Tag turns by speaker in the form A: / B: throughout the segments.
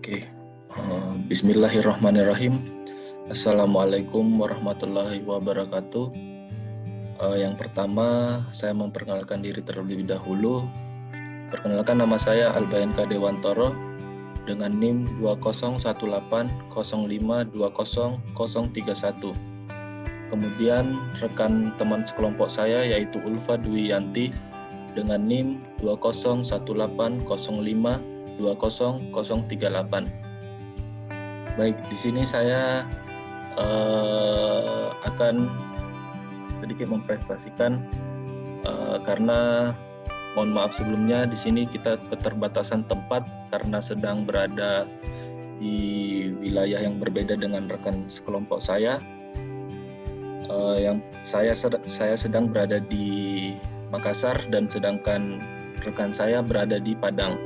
A: Oke, Bismillahirrahmanirrahim. Assalamualaikum warahmatullahi wabarakatuh. Yang pertama, saya memperkenalkan diri terlebih dahulu. Perkenalkan, nama saya Albayan K. Dewantoro dengan NIM 201805200031. Kemudian rekan teman sekelompok saya yaitu Ulfa Dwi Yanti dengan NIM 201805200038. Baik, di sini saya akan sedikit mempresentasikan karena mohon maaf sebelumnya, di sini kita keterbatasan tempat karena sedang berada di wilayah yang berbeda dengan rekan sekelompok saya. Yang saya sedang berada di Makassar dan sedangkan rekan saya berada di Padang.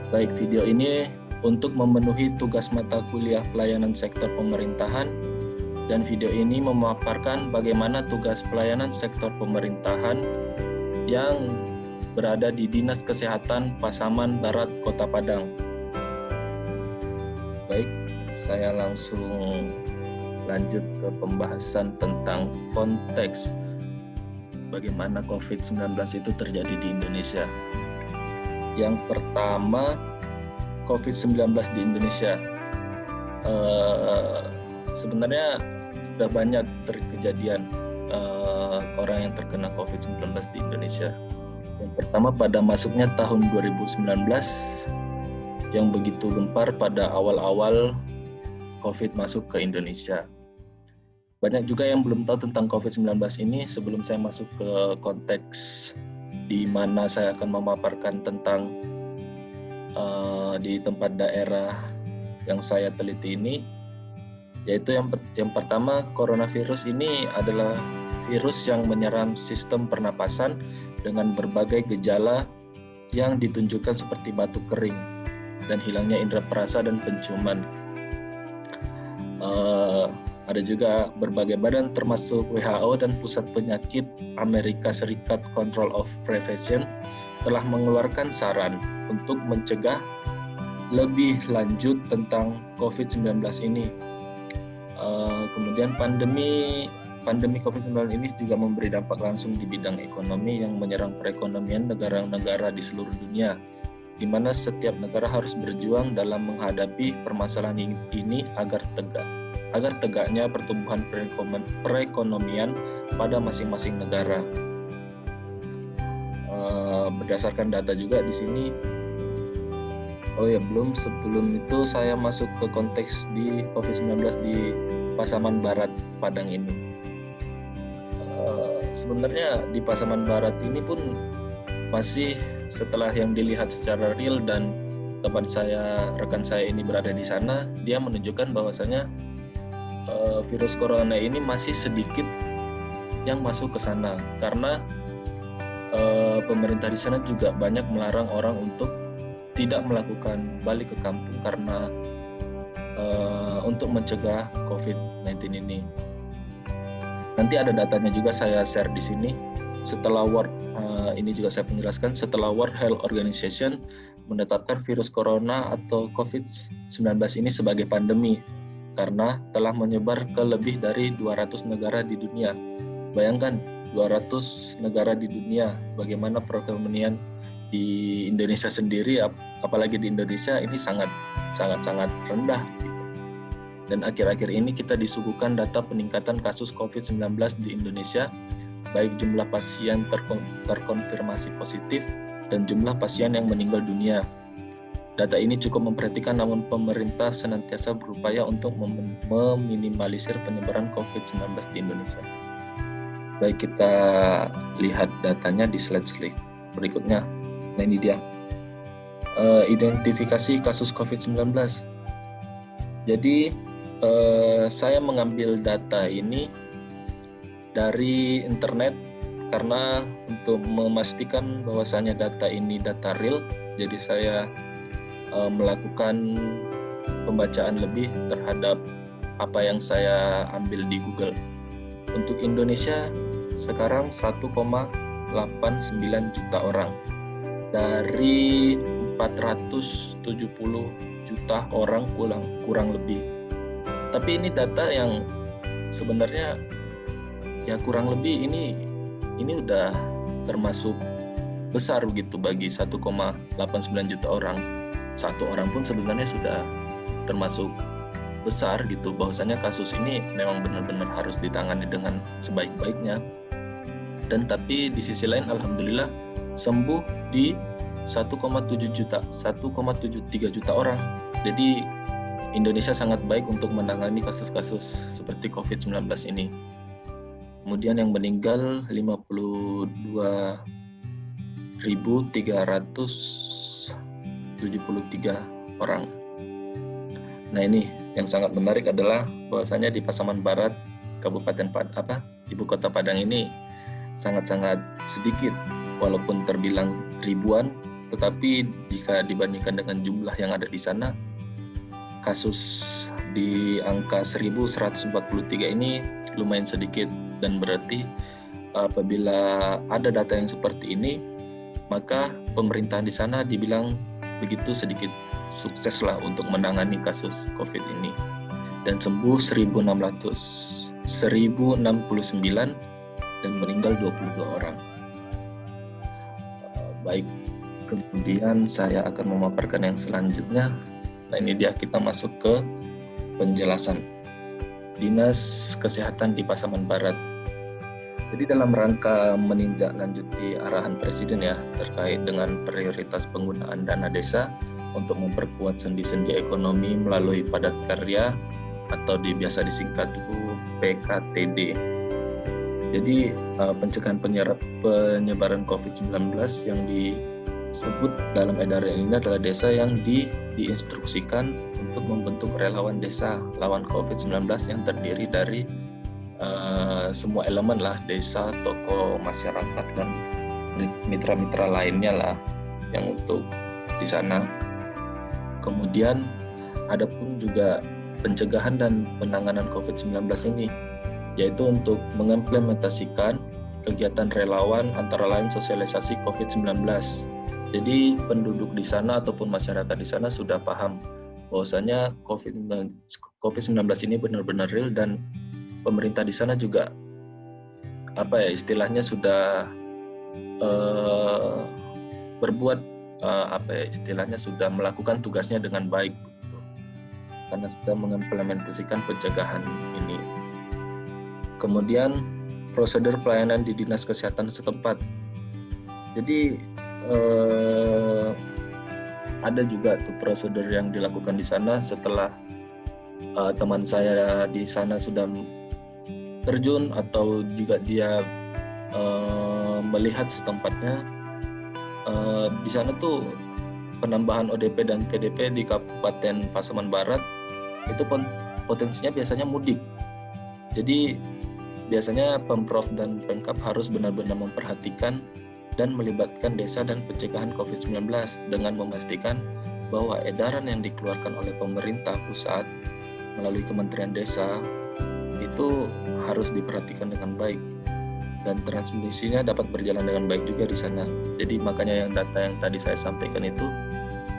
A: Baik, video ini untuk memenuhi tugas mata kuliah pelayanan sektor pemerintahan, dan video ini memaparkan bagaimana tugas pelayanan sektor pemerintahan yang berada di Dinas Kesehatan Pasaman Barat, Kota Padang. Baik, saya langsung lanjut ke pembahasan tentang konteks bagaimana COVID-19 itu terjadi di Indonesia. Yang pertama, COVID-19 di Indonesia. Sebenarnya sudah banyak kejadian orang yang terkena COVID-19 di Indonesia. Yang pertama, pada masuknya tahun 2019 yang begitu gempar pada awal-awal COVID masuk ke Indonesia. Banyak juga yang belum tahu tentang COVID-19 ini. Sebelum saya masuk ke konteks di mana saya akan memaparkan tentang di tempat daerah yang saya teliti ini, yaitu yang pertama, coronavirus ini adalah virus yang menyerang sistem pernapasan dengan berbagai gejala yang ditunjukkan seperti batuk kering dan hilangnya indera perasa dan penciuman. Ada juga berbagai badan termasuk WHO dan Pusat Penyakit Amerika Serikat Control of Prevention telah mengeluarkan saran untuk mencegah lebih lanjut tentang COVID-19 ini. Kemudian pandemi COVID-19 ini juga memberi dampak langsung di bidang ekonomi yang menyerang perekonomian negara-negara di seluruh dunia, di mana setiap negara harus berjuang dalam menghadapi permasalahan ini agar tegaknya pertumbuhan perekonomian pada masing-masing negara. Berdasarkan data juga di sini. Sebelum itu saya masuk ke konteks di COVID-19 di Pasaman Barat, Padang ini. Sebenarnya di Pasaman Barat ini pun masih, setelah yang dilihat secara real dan rekan saya ini berada di sana, dia menunjukkan bahwasanya virus corona ini masih sedikit yang masuk ke sana, karena pemerintah di sana juga banyak melarang orang untuk tidak melakukan balik ke kampung karena untuk mencegah COVID-19 ini. Nanti ada datanya juga saya share di sini. Ini juga saya penjelaskan, setelah World Health Organization menetapkan virus corona atau COVID-19 ini sebagai pandemi karena telah menyebar ke lebih dari 200 negara di dunia. Bayangkan 200 negara di dunia, bagaimana perekonomian di Indonesia sendiri, apalagi di Indonesia ini sangat rendah. Dan akhir-akhir ini kita disuguhkan data peningkatan kasus COVID-19 di Indonesia, baik jumlah pasien terkonfirmasi positif dan jumlah pasien yang meninggal dunia. Data ini cukup memperhatikan, namun pemerintah senantiasa berupaya untuk meminimalisir penyebaran COVID-19 di Indonesia. Baik, kita lihat datanya di slide berikutnya. Nah, ini dia. Identifikasi kasus COVID-19. Jadi, saya mengambil data ini dari internet karena untuk memastikan bahwasannya data ini data real, jadi saya melakukan pembacaan lebih terhadap apa yang saya ambil di Google. Untuk Indonesia sekarang 1,89 juta orang. Dari 470 juta orang kurang lebih. Tapi ini data yang sebenarnya ya kurang lebih ini udah termasuk besar gitu bagi 1,89 juta orang. Satu orang pun sebenarnya sudah termasuk besar gitu, bahwasanya kasus ini memang benar-benar harus ditangani dengan sebaik-baiknya. Dan tapi di sisi lain alhamdulillah sembuh di 1,73 juta orang. Jadi Indonesia sangat baik untuk menangani kasus-kasus seperti COVID-19 ini. Kemudian yang meninggal 52.373 orang. Nah ini yang sangat menarik adalah bahwasanya di Pasaman Barat, Kabupaten Ibu Kota Padang ini sangat-sangat sedikit, walaupun terbilang ribuan, tetapi jika dibandingkan dengan jumlah yang ada di sana, kasus di angka 1.143 ini lumayan sedikit, dan berarti apabila ada data yang seperti ini, maka pemerintahan di sana dibilang begitu sedikit sukses lah untuk menangani kasus COVID ini, dan sembuh 1.069 dan meninggal 22 orang. Baik, kemudian saya akan memaparkan yang selanjutnya. Nah ini dia, kita masuk ke penjelasan Dinas Kesehatan di Pasaman Barat. Jadi dalam rangka menindaklanjuti arahan Presiden ya terkait dengan prioritas penggunaan dana desa untuk memperkuat sendi-sendi ekonomi melalui padat karya atau biasa disingkat PKTD. Jadi pencegahan penyebaran COVID-19 yang disebut dalam edaran ini adalah desa yang diinstruksikan untuk membentuk relawan desa lawan COVID-19 yang terdiri dari semua elemen lah, desa, tokoh masyarakat, dan mitra-mitra lainnya lah yang untuk di sana. Kemudian ada pun juga pencegahan dan penanganan COVID-19 ini, yaitu untuk mengimplementasikan kegiatan relawan antara lain sosialisasi COVID-19. Jadi penduduk di sana ataupun masyarakat di sana sudah paham bahwasanya COVID-19 ini benar-benar real, dan pemerintah di sana juga istilahnya sudah berbuat istilahnya sudah melakukan tugasnya dengan baik gitu, karena sudah mengimplementasikan pencegahan ini. Kemudian prosedur pelayanan di dinas kesehatan setempat. Jadi ada juga tuh prosedur yang dilakukan di sana setelah teman saya di sana sudah terjun atau juga dia melihat setempatnya. Di sana tuh penambahan ODP dan PDP di Kabupaten Pasaman Barat itu potensinya biasanya mudik. Jadi biasanya Pemprov dan Pemkab harus benar-benar memperhatikan dan melibatkan desa dan pencegahan COVID-19 dengan memastikan bahwa edaran yang dikeluarkan oleh pemerintah pusat melalui Kementerian Desa itu harus diperhatikan dengan baik, dan transmisinya dapat berjalan dengan baik juga di sana. Jadi makanya yang data yang tadi saya sampaikan itu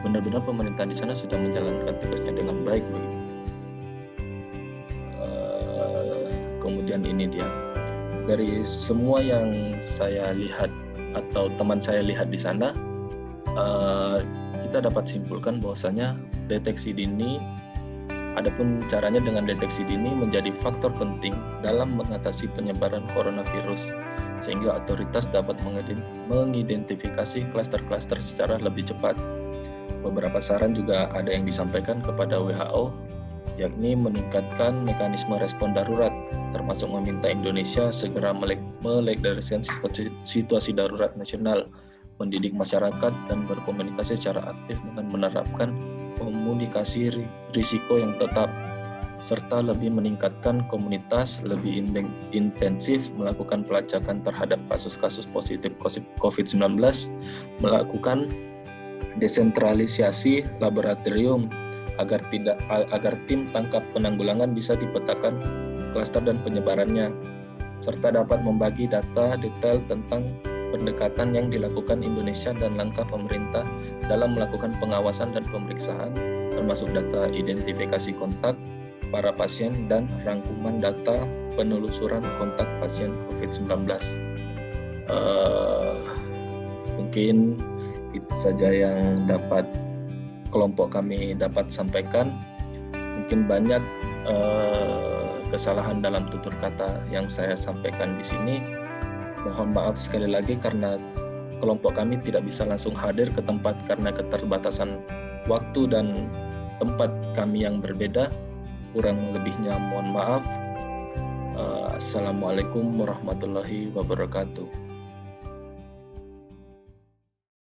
A: benar-benar pemerintah di sana sudah menjalankan tugasnya dengan baik begitu. Kemudian ini dia, dari semua yang saya lihat atau teman saya lihat di sana, kita dapat simpulkan bahwasanya deteksi dini, adapun caranya dengan deteksi dini menjadi faktor penting dalam mengatasi penyebaran coronavirus, sehingga otoritas dapat mengidentifikasi klaster-klaster secara lebih cepat. Beberapa saran juga ada yang disampaikan kepada WHO, yakni meningkatkan mekanisme respon darurat, termasuk meminta Indonesia segera melegalisasikan situasi darurat nasional, mendidik masyarakat, dan berkomunikasi secara aktif dengan menerapkan komunikasi risiko yang tetap, serta lebih meningkatkan komunitas, lebih intensif melakukan pelacakan terhadap kasus-kasus positif COVID-19, melakukan desentralisasi laboratorium agar tim tangkap penanggulangan bisa dipetakan klaster dan penyebarannya, serta dapat membagi data detail tentang pendekatan yang dilakukan Indonesia dan langkah pemerintah dalam melakukan pengawasan dan pemeriksaan, termasuk data identifikasi kontak para pasien dan rangkuman data penelusuran kontak pasien COVID-19. Mungkin itu saja yang dapat kelompok kami dapat sampaikan. Mungkin banyak kesalahan dalam tutur kata yang saya sampaikan di sini. Mohon maaf sekali lagi karena kelompok kami tidak bisa langsung hadir ke tempat karena keterbatasan waktu dan tempat kami yang berbeda. Kurang lebihnya mohon maaf. Assalamualaikum warahmatullahi wabarakatuh.